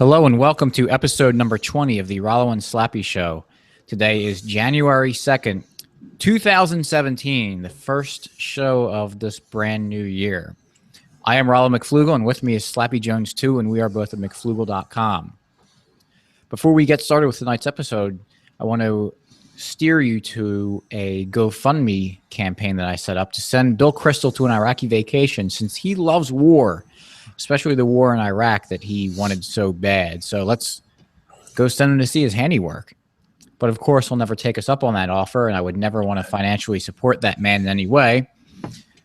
Hello and welcome to episode number 20 of the Rollo and Slappy Show. Today is January 2nd, 2017, the first show of this brand new year. I am Rollo McFlugel, and with me is Slappy Jones too, and we are both at McFlugel.com. Before we get started with tonight's episode, I want to steer you to a GoFundMe campaign that I set up to send Bill Kristol to an Iraqi vacation, since he loves war, especially the war in Iraq that he wanted so bad. So let's go send him to see his handiwork. But of course, he'll never take us up on that offer, and I would never want to financially support that man in any way.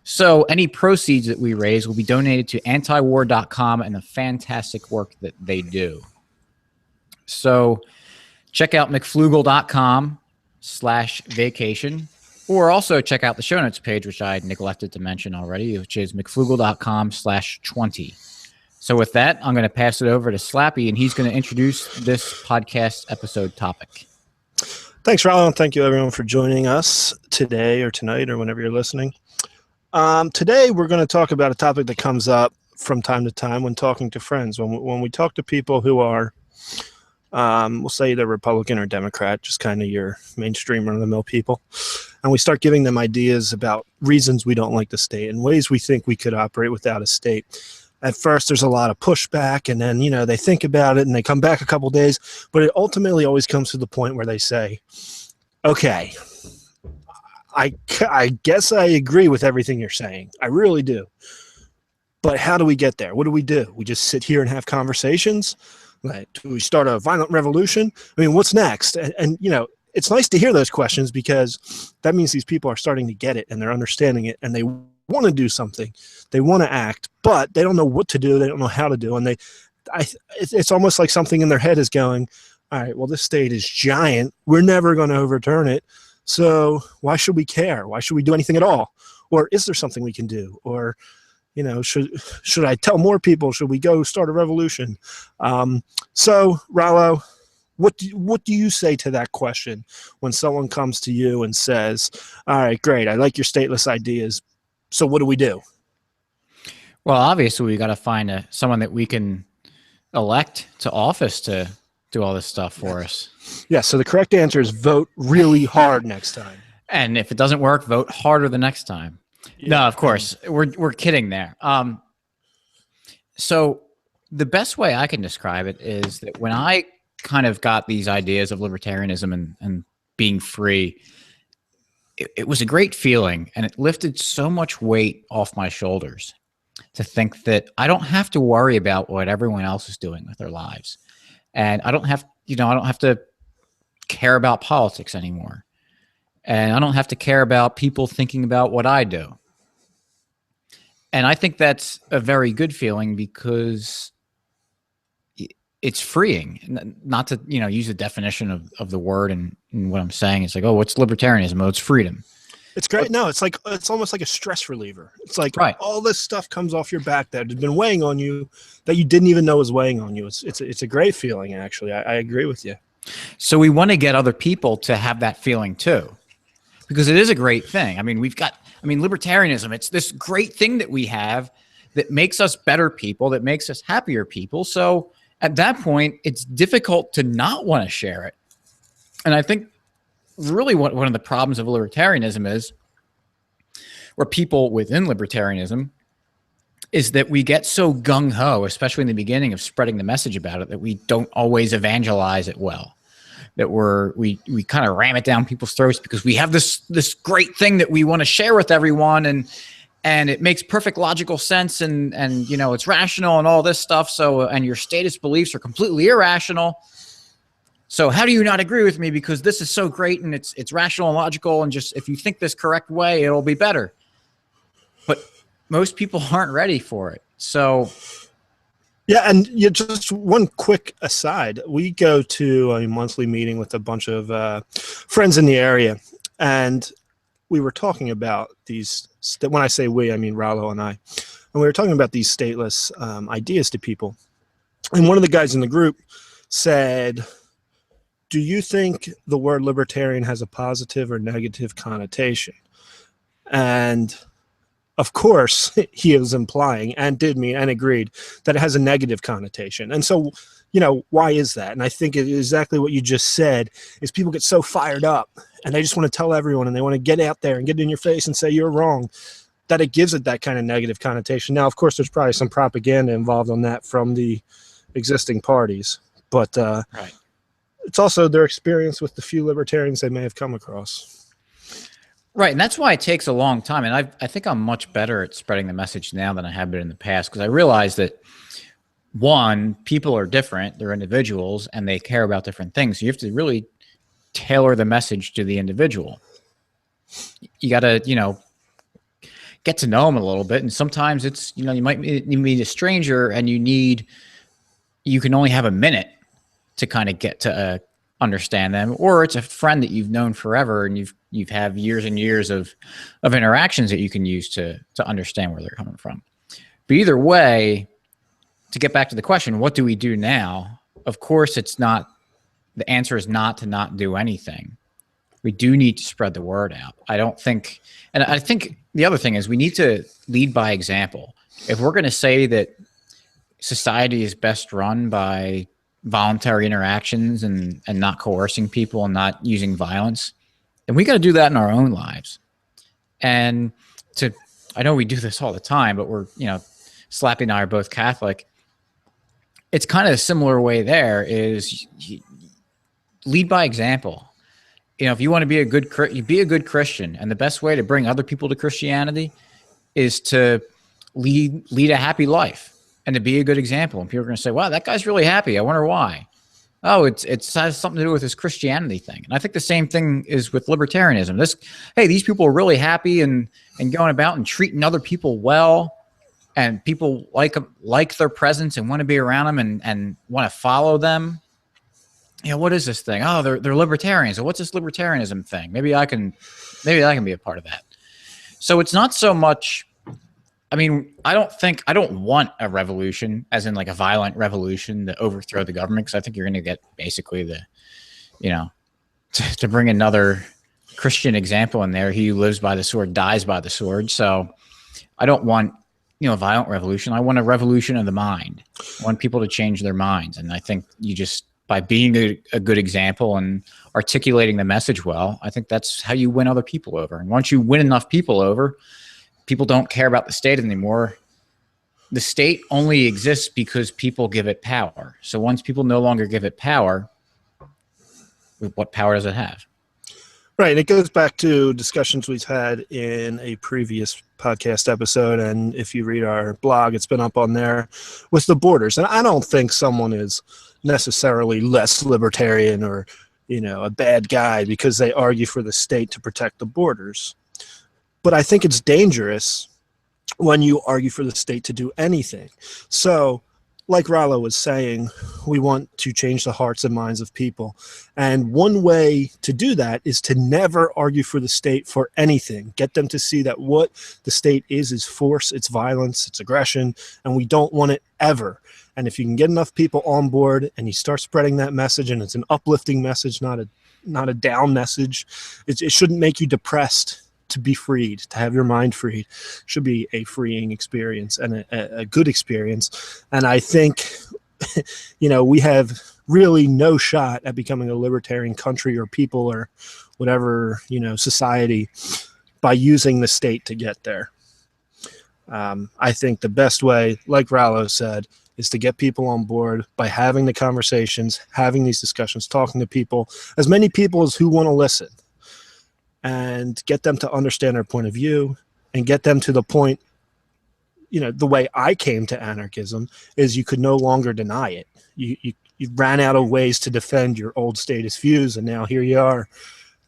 So any proceeds that we raise will be donated to antiwar.com and the fantastic work that they do. So check out mcflugel.com/vacation, or also check out the show notes page, which I neglected to mention already, which is mcflugel.com/20. So with that, I'm going to pass it over to Slappy, and he's going to introduce this podcast episode topic. Thanks, Rollo, and thank you, everyone, for joining us today or tonight or whenever you're listening. Today, we're going to talk about a topic that comes up from time to time when talking to friends. When we talk to people who are, we'll say they're Republican or Democrat, just kind of your mainstream run-of-the-mill people, and we start giving them ideas about reasons we don't like the state and ways we think we could operate without a state. At first, there's a lot of pushback, and then, they think about it, and they come back a couple days, but it ultimately always comes to the point where they say, okay, I guess I agree with everything you're saying. I really do. But how do we get there? What do? We just sit here and have conversations? Like, do we start a violent revolution? I mean, what's next? And it's nice to hear those questions, because that means these people are starting to get it, and they're understanding it, and they want to do something. They want to act, but they don't know what to do. They don't know how to do. And it's almost like something in their head is going, all right, well, this state is giant. We're never going to overturn it. So why should we care? Why should we do anything at all? Or is there something we can do? Or, should I tell more people? Should we go start a revolution? So, Rollo, what do you say to that question when someone comes to you and says, all right, great, I like your stateless ideas, so what do we do? Well, obviously, we got to find someone that we can elect to office to do all this stuff for us. Yeah, so the correct answer is vote really hard next time. And if it doesn't work, vote harder the next time. Yeah. No, of course, we're kidding there. So the best way I can describe it is that when I kind of got these ideas of libertarianism and being free, it was a great feeling, and it lifted so much weight off my shoulders to think that I don't have to worry about what everyone else is doing with their lives. And I don't have to care about politics anymore. And I don't have to care about people thinking about what I do. And I think that's a very good feeling, because it's freeing. Not to, use the definition of the word and what I'm saying. It's like, oh, what's libertarianism? Oh, it's freedom. It's great. No, it's almost like a stress reliever. It's like all this stuff comes off your back that had been weighing on you that you didn't even know was weighing on you. It's a great feeling, actually. I agree with you. So we want to get other people to have that feeling too, because it is a great thing. I mean, libertarianism, it's this great thing that we have that makes us better people, that makes us happier people. So at that point, it's difficult to not want to share it. And I think really one of the problems of libertarianism is, or people within libertarianism, is that we get so gung-ho, especially in the beginning of spreading the message about it, that we don't always evangelize it well. That we kind of ram it down people's throats because we have this great thing that we want to share with everyone, and it makes perfect logical sense, and it's rational and all this stuff. So, and your status beliefs are completely irrational. So how do you not agree with me? Because this is so great, and it's rational and logical, and just if you think this correct way, it'll be better. But most people aren't ready for it. So yeah, and just one quick aside. We go to a monthly meeting with a bunch of friends in the area, and we were talking about these. When I say we, I mean Rollo and I. And we were talking about these stateless ideas to people. And one of the guys in the group said, do you think the word libertarian has a positive or negative connotation? And of course, he was implying and did mean and agreed that it has a negative connotation. And so, why is that? And I think it is exactly what you just said is people get so fired up and they just want to tell everyone and they want to get out there and get in your face and say you're wrong, that it gives it that kind of negative connotation. Now, of course, there's probably some propaganda involved on that from the existing parties, but Right. it's also their experience with the few libertarians they may have come across. Right, and that's why it takes a long time. And I think I'm much better at spreading the message now than I have been in the past, because I realize that, one, people are different, they're individuals, and they care about different things. So you have to really tailor the message to the individual. You got to, get to know them a little bit. And sometimes it's, you might meet a stranger and you can only have a minute to kind of get to understand them, or it's a friend that you've known forever and you've had years and years of interactions that you can use to understand where they're coming from. But either way, to get back to the question, what do we do now? Of course, the answer is not to not do anything. We do need to spread the word out. I think the other thing is we need to lead by example. If we're going to say that society is best run by voluntary interactions and not coercing people and not using violence, then we got to do that in our own lives. And I know we do this all the time, but Slappy and I are both Catholic. It's kind of a similar way there is lead by example. If you want to be a good Christian, and the best way to bring other people to Christianity is to lead a happy life and to be a good example. And people are going to say, wow, that guy's really happy. I wonder why. Oh, it has something to do with this Christianity thing. And I think the same thing is with libertarianism. These people are really happy and going about and treating other people well, and people like their presence and want to be around them and want to follow them. What is this thing? Oh, they're libertarians. So what's this libertarianism thing? Maybe I can be a part of that. So it's not so much. I don't want a revolution, as in like a violent revolution to overthrow the government, because I think you're going to get basically to bring another Christian example in there. He who lives by the sword dies by the sword. So I don't want, a violent revolution. I want a revolution of the mind. I want people to change their minds. And I think by being a good example and articulating the message well, I think that's how you win other people over. And once you win enough people over, people don't care about the state anymore. The state only exists because people give it power. So once people no longer give it power, what power does it have? Right. And it goes back to discussions we've had in a previous podcast episode. And if you read our blog, it's been up on there with the borders. And I don't think someone is necessarily less libertarian or, a bad guy because they argue for the state to protect the borders. But I think it's dangerous when you argue for the state to do anything. So, like Rollo was saying, we want to change the hearts and minds of people. And one way to do that is to never argue for the state for anything. Get them to see that what the state is force, it's violence, it's aggression, and we don't want it ever. And if you can get enough people on board and you start spreading that message, and it's an uplifting message, not a down message, it shouldn't make you depressed. To be freed, to have your mind freed, should be a freeing experience and a good experience. And I think, we have really no shot at becoming a libertarian country or people or whatever, society by using the state to get there. I think the best way, like Rollo said, is to get people on board by having the conversations, having these discussions, talking to people, as many people as who want to listen. And get them to understand their point of view and get them to the point, the way I came to anarchism is you could no longer deny it. You ran out of ways to defend your old status views, and now here you are,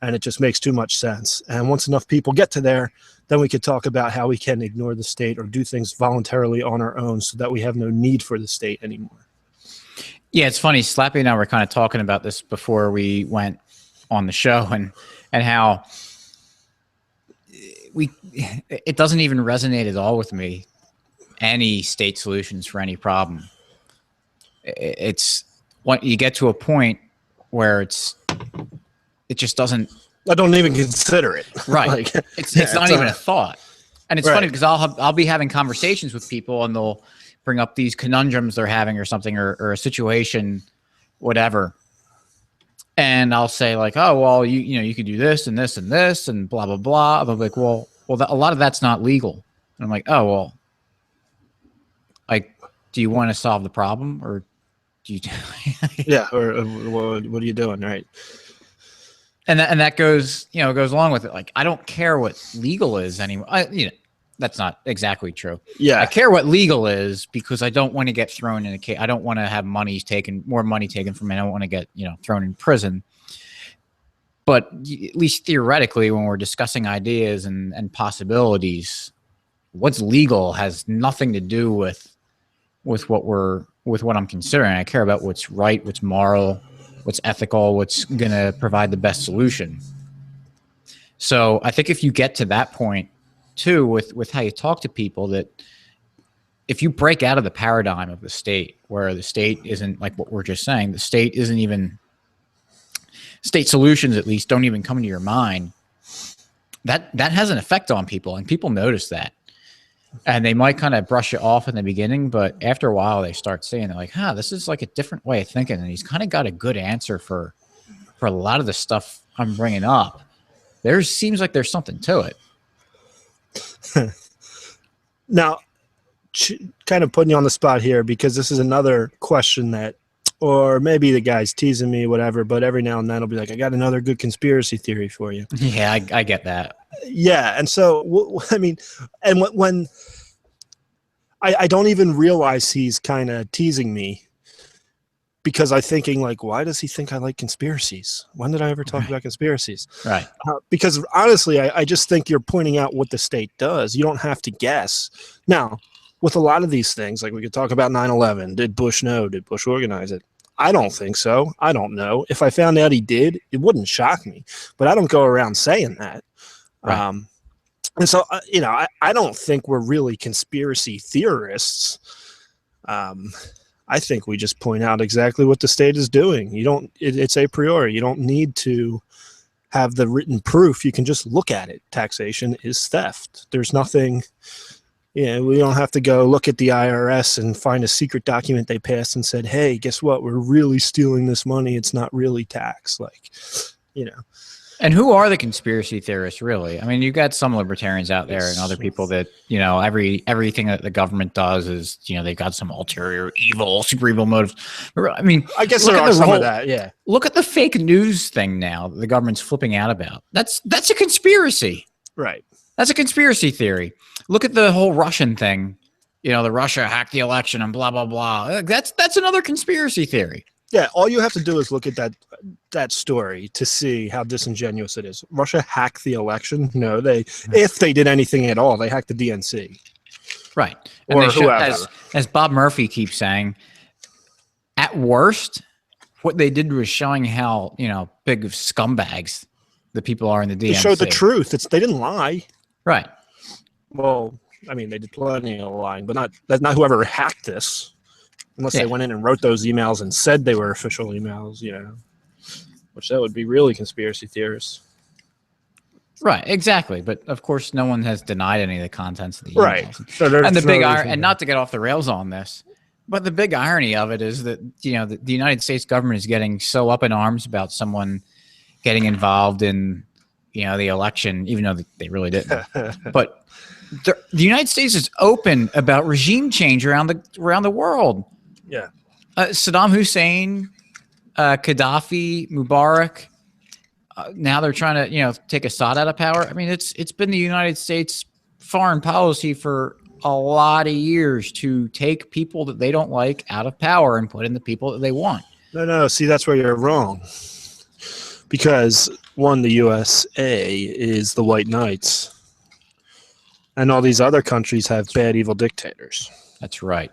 and it just makes too much sense. And once enough people get to there, then we could talk about how we can ignore the state or do things voluntarily on our own so that we have no need for the state anymore. Yeah, it's funny. Slappy and I were kind of talking about this before we went on the show, and how it doesn't even resonate at all with me, any state solutions for any problem. It's when you get to a point where it just doesn't. I don't even consider it. Right. It's not even a thought. And it's funny because I'll be having conversations with people and they'll bring up these conundrums they're having or something or a situation, whatever. And I'll say like, oh, well, you could do this and this and this and blah, blah, blah. And I'm like, well, a lot of that's not legal. And I'm like, oh, well, like, do you want to solve the problem or do you? Yeah. Or what are you doing? Right. And that goes, goes along with it. Like, I don't care what legal is anymore. That's not exactly true. Yeah. I care what legal is because I don't want to get thrown in a case. I don't want to have more money taken from me. I don't want to get, thrown in prison. But at least theoretically, when we're discussing ideas and possibilities, what's legal has nothing to do with what I'm considering. I care about what's right, what's moral, what's ethical, what's going to provide the best solution. So I think if you get to that point too, with how you talk to people, that if you break out of the paradigm of the state, where the state isn't like what we're just saying, the state isn't even state solutions, at least don't even come into your mind, that has an effect on people, and people notice that. And they might kind of brush it off in the beginning, but after a while they start saying, they're like, this is like a different way of thinking. And he's kind of got a good answer for a lot of the stuff I'm bringing up. Seems like there's something to it. Now, kind of putting you on the spot here, because this is another question that, or maybe the guy's teasing me, whatever, but every now and then I'll be like, I got another good conspiracy theory for you. Yeah, I get that. Yeah. And so, I mean, and when I don't even realize he's kind of teasing me, because I'm thinking like, why does he think I like conspiracies? When did I ever talk about conspiracies? Right. Because honestly, I just think you're pointing out what the state does. You don't have to guess. Now, with a lot of these things, like we could talk about 9/11. Did Bush know? Did Bush organize it? I don't think so. I don't know. If I found out he did, it wouldn't shock me. But I don't go around saying that. Right. And so, I don't think we're really conspiracy theorists. I think we just point out exactly what the state is doing. It's a priori. You don't need to have the written proof. You can just look at it. Taxation is theft. There's nothing, we don't have to go look at the IRS and find a secret document they passed and said, hey, guess what? We're really stealing this money. It's not really tax. And who are the conspiracy theorists, really? I mean, you got some libertarians out there and other people that, everything that the government does is, they've got some ulterior evil, super evil motives. I mean, I guess there are some of that, yeah. Look at the fake news thing now that the government's flipping out about. That's a conspiracy. Right. That's a conspiracy theory. Look at the whole Russian thing. The Russia hacked the election and blah, blah, blah. That's another conspiracy theory. Yeah, all you have to do is look at that story to see how disingenuous it is. Russia hacked the election? No, if they did anything at all, they hacked the DNC. Right. And or whoever. As Bob Murphy keeps saying, at worst, what they did was showing how, big of scumbags the people are in the DNC. They showed the truth. They didn't lie. Right. Well, I mean, they did plenty of lying, but that's not whoever hacked this. Unless they went in and wrote those emails and said they were official emails, which that would be really conspiracy theorists. Right, exactly. But of course, no one has denied any of the contents of the emails. Right. So and the big irony, and not to get off the rails on this, but the big irony of it is that, the United States government is getting so up in arms about someone getting involved in, the election, even though they really didn't. But the United States is open about regime change around the world. Yeah. Saddam Hussein, Gaddafi, Mubarak. Now they're trying to, take Assad out of power. I mean, it's been the United States foreign policy for a lot of years to take people that they don't like out of power and put in the people that they want. No. See, that's where you're wrong. Because one, the USA is the white knights, and all these other countries have bad, evil dictators. That's right.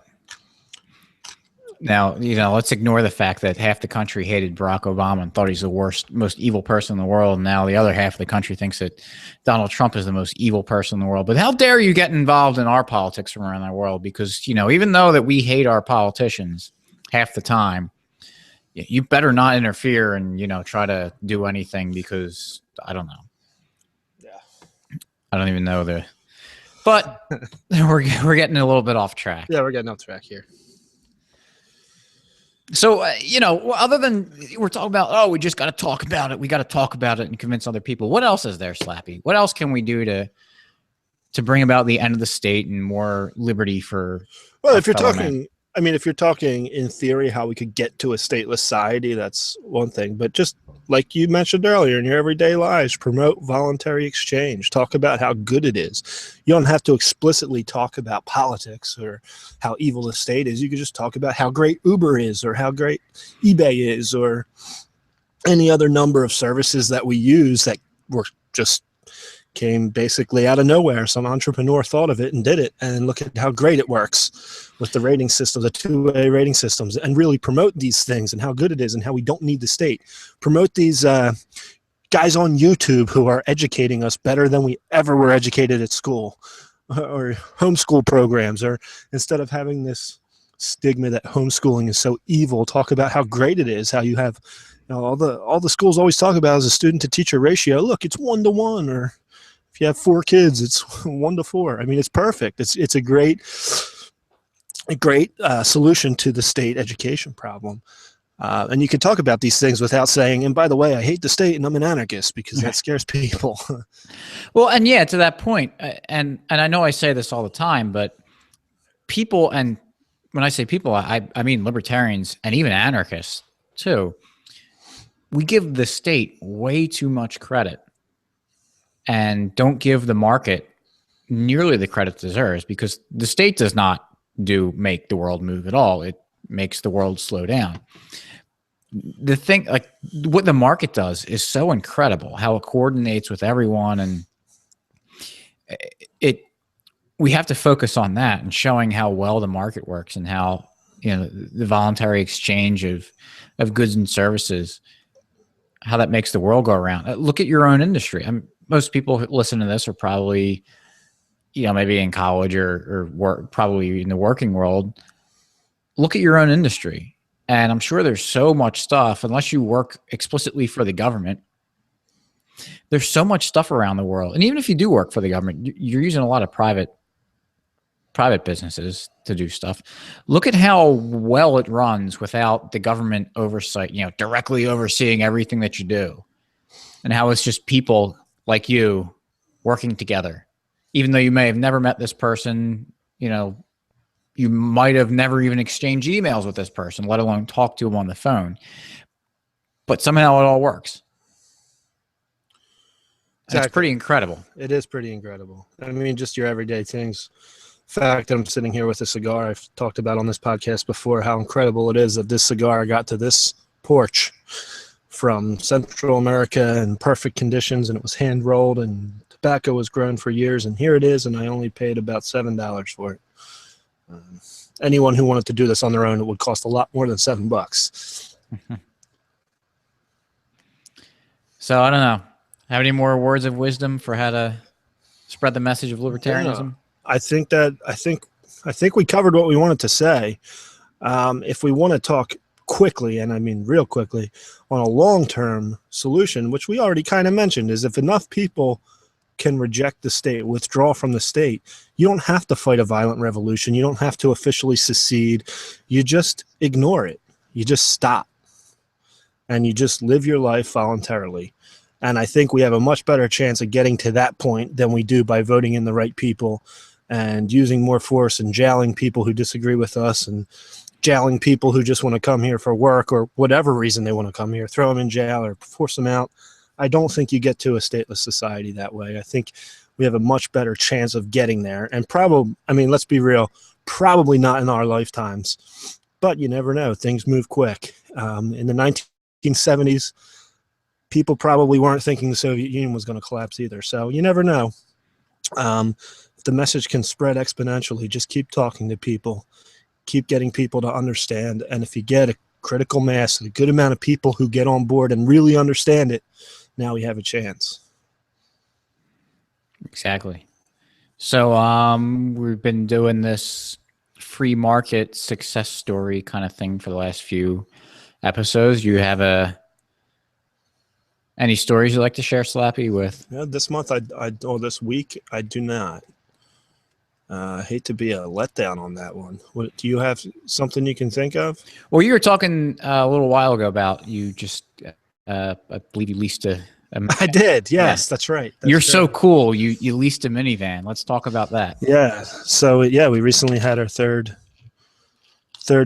Now, let's ignore the fact that half the country hated Barack Obama and thought he's the worst, most evil person in the world. And now the other half of the country thinks that Donald Trump is the most evil person in the world. But how dare you get involved in our politics from around the world? Because, even though that we hate our politicians half the time, you better not interfere and, try to do anything, because I don't know. Yeah. I don't even know But we're getting a little bit off track. Yeah, we're getting off track here. So, other than we're talking about, oh, we just got to talk about it. We got to talk about it and convince other people. What else is there, Slappy? What else can we do to bring about the end of the state and more liberty for? Well, if you're talking, if you're talking in theory how we could get to a stateless society, that's one thing. But just like you mentioned earlier, in your everyday lives, promote voluntary exchange. Talk about how good it is. You don't have to explicitly talk about politics or how evil the state is. You can just talk about how great Uber is or how great eBay is or any other number of services that we use that were just came basically out of nowhere. Some entrepreneur thought of it and did it, and look at how great it works with the rating system, the two-way rating systems, and really promote these things and how good it is and how we don't need the state. Promote these guys on YouTube who are educating us better than we ever were educated at school, or homeschool programs, or instead of having this stigma that homeschooling is so evil, talk about how great it is, how you have, all the schools always talk about is a student to teacher ratio. Look, it's 1-to-1, or if you have 4 kids, it's 1-to-4. I mean, it's perfect. It's a great solution to the state education problem. And you can talk about these things without saying, and by the way, I hate the state and I'm an anarchist, because that scares people. Well, and yeah, to that point, and I know I say this all the time, but people, and when I say people, I mean libertarians and even anarchists too, we give the state way too much credit and don't give the market nearly the credit it deserves, because the state does not make the world move at all. It makes the world slow down. The thing, like what the market does is so incredible, how it coordinates with everyone. And we have to focus on that and showing how well the market works and how, the voluntary exchange of goods and services, how that makes the world go around. Look at your own industry. Most people who listen to this are probably, maybe in college or work, probably in the working world. Look at your own industry. And I'm sure there's so much stuff, unless you work explicitly for the government, there's so much stuff around the world. And even if you do work for the government, you're using a lot of private businesses to do stuff. Look at how well it runs without the government oversight, directly overseeing everything that you do, and how it's just people like you working together. Even though you may have never met this person, you might have never even exchanged emails with this person, let alone talk to him on the phone. But somehow it all works. Exactly. It's pretty incredible. It is pretty incredible. I mean, just your everyday things. The fact that I'm sitting here with a cigar, I've talked about on this podcast before how incredible it is that this cigar got to this porch from Central America in perfect conditions, and it was hand rolled, and tobacco was grown for years, and here it is, and I only paid about $7 for it. Anyone who wanted to do this on their own, it would cost a lot more than $7. So I don't know. Have any more words of wisdom for how to spread the message of libertarianism? Yeah, I think we covered what we wanted to say. If we want to talk quickly, and I mean real quickly, on a long-term solution, which we already kind of mentioned, is if enough people can reject the state, withdraw from the state, you don't have to fight a violent revolution. You don't have to officially secede. You just ignore it. You just stop. And you just live your life voluntarily. And I think we have a much better chance of getting to that point than we do by voting in the right people and using more force and jailing people who disagree with us, and jailing people who just want to come here for work or whatever reason they want to come here, throw them in jail or force them out. I don't think you get to a stateless society that way. I think we have a much better chance of getting there. And let's be real, probably not in our lifetimes, but you never know. Things move quick. In the 1970s, people probably weren't thinking the Soviet Union was going to collapse either. So you never know. If the message can spread exponentially, just keep talking to people, keep getting people to understand. And if you get a critical mass, a good amount of people who get on board and really understand it, now we have a chance. Exactly. So we've been doing this free market success story kind of thing for the last few episodes. You have any stories you'd like to share, Slappy, with? Yeah, this month, this week, I do not. I hate to be a letdown on that one. What, do you have something you can think of? Well, you were talking a little while ago about you just, I believe you leased a I did. yeah. Yes, that's right. You're That's so correct. cool. You leased a minivan. Let's talk about that. Yeah. So yeah, we recently had our third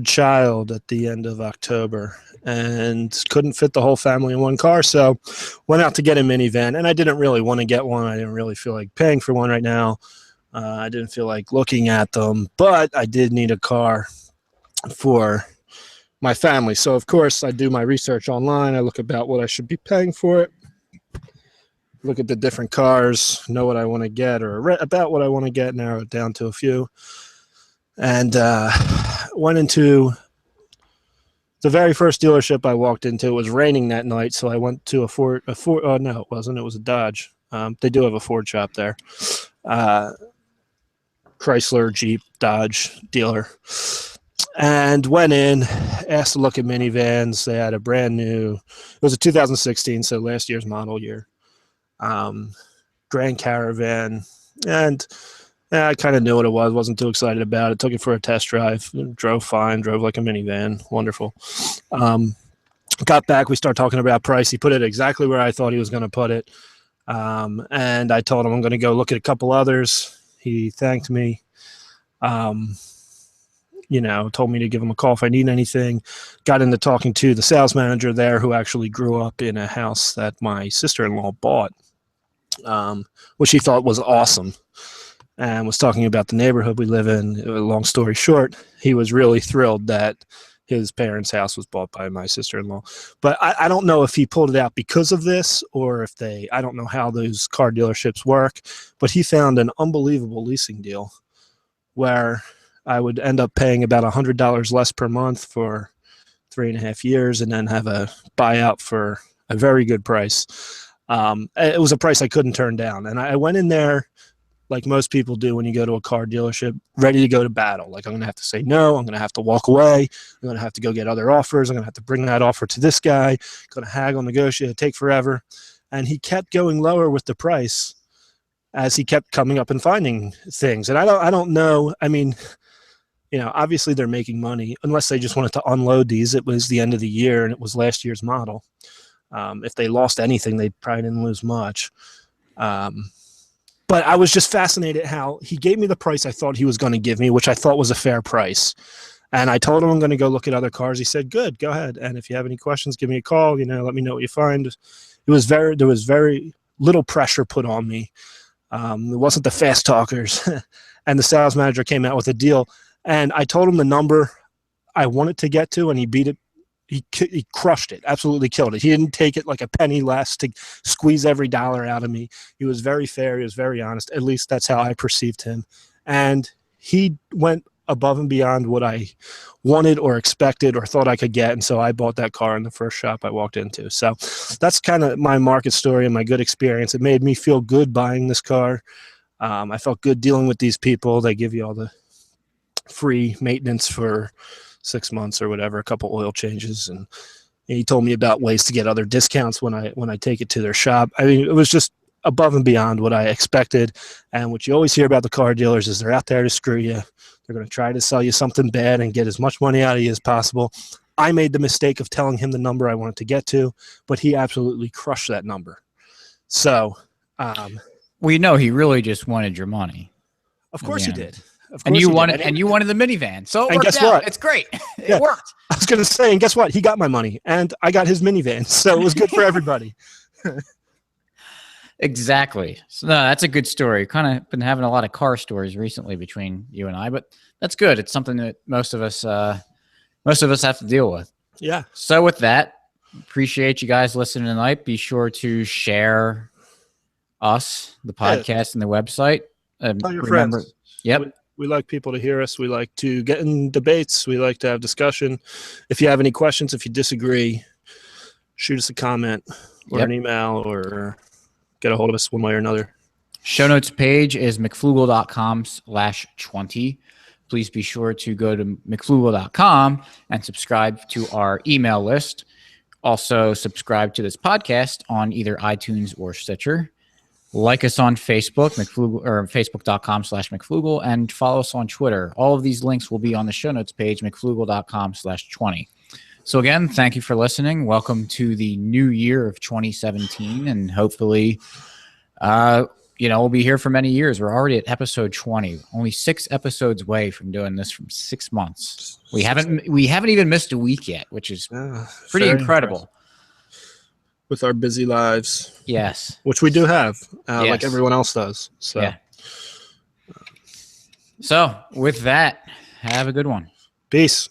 child at the end of October and couldn't fit the whole family in one car. So went out to get a minivan, and I didn't really want to get one. I didn't really feel like paying for one right now. I didn't feel like looking at them, but I did need a car for my family. So of course I do my research online. I look about what I should be paying for it, look at the different cars, know what I want to get or about what I want to get, narrow it down to a few, and went into the very first dealership I walked into. It was raining that night, so I went to a Ford. Oh no, it wasn't. It was a Dodge. They do have a Ford shop there. Chrysler, Jeep, Dodge dealer, and went in, asked to look at minivans. They had a brand new. It was a 2016, so last year's model year. Grand Caravan, and I kind of knew what it was. Wasn't too excited about it. Took it for a test drive. Drove fine. Drove like a minivan. Wonderful. Got back. We started talking about price. He put it exactly where I thought he was going to put it. And I told him I'm going to go look at a couple others. He thanked me. Told me to give him a call if I need anything. Got into talking to the sales manager there, who actually grew up in a house that my sister-in-law bought, which he thought was awesome, and was talking about the neighborhood we live in. Long story short, he was really thrilled that his parents' house was bought by my sister-in-law. But I don't know if he pulled it out because of this, or if I don't know how those car dealerships work, but he found an unbelievable leasing deal where I would end up paying about $100 less per month for 3.5 years, and then have a buyout for a very good price. It was a price I couldn't turn down. And I went in there like most people do when you go to a car dealership, ready to go to battle. Like, I'm going to have to say no. I'm going to have to walk away. I'm going to have to go get other offers. I'm going to have to bring that offer to this guy. Going to haggle, negotiate, take forever. And he kept going lower with the price as he kept coming up and finding things. And I don't know. I mean, obviously they're making money, unless they just wanted to unload these. It was the end of the year and it was last year's model. If they lost anything, they probably didn't lose much. But I was just fascinated how he gave me the price I thought he was going to give me, which I thought was a fair price. And I told him I'm going to go look at other cars. He said, good, go ahead. And if you have any questions, give me a call, let me know what you find. There was very little pressure put on me. It wasn't the fast talkers. And the sales manager came out with a deal. And I told him the number I wanted to get to, and he beat it. He crushed it, absolutely killed it. He didn't take it like a penny less to squeeze every dollar out of me. He was very fair. He was very honest. At least that's how I perceived him. And he went above and beyond what I wanted or expected or thought I could get. And so I bought that car in the first shop I walked into. So that's kind of my market story and my good experience. It made me feel good buying this car. I felt good dealing with these people. They give you all the free maintenance for 6 months or whatever, a couple oil changes, and he told me about ways to get other discounts when I take it to their shop. I mean, it was just above and beyond what I expected. And what you always hear about the car dealers is they're out there to screw you. They're going to try to sell you something bad and get as much money out of you as possible. I made the mistake of telling him the number I wanted to get to, but he absolutely crushed that number. So, he really just wanted your money. Of course he did. And you wanted the minivan. So it worked out. It's great. It worked. I was going to say, and guess what? He got my money and I got his minivan. So it was good for everybody. Exactly. So no, that's a good story. Kind of been having a lot of car stories recently between you and I, but that's good. It's something that most of us have to deal with. Yeah. So with that, appreciate you guys listening tonight. Be sure to share us, the podcast, and the website. Tell your friends. Yep. We like people to hear us. We like to get in debates. We like to have discussion. If you have any questions, if you disagree, shoot us a comment or an email or get a hold of us one way or another. Show notes page is mcflugel.com/20. Please be sure to go to mcflugel.com and subscribe to our email list. Also subscribe to this podcast on either iTunes or Stitcher. Like us on Facebook, McFlugel, or facebook.com/McFlugel, and follow us on Twitter. All of these links will be on the show notes page, McFlugel.com/20. So again, thank you for listening. Welcome to the new year of 2017, and hopefully, we'll be here for many years. We're already at episode 20, only 6 episodes away from doing this from 6 months. We haven't even missed a week yet, which is pretty incredible. Impressive. With our busy lives. Yes. Which we do have, yes. like everyone else does. So. Yeah. So with that, have a good one. Peace.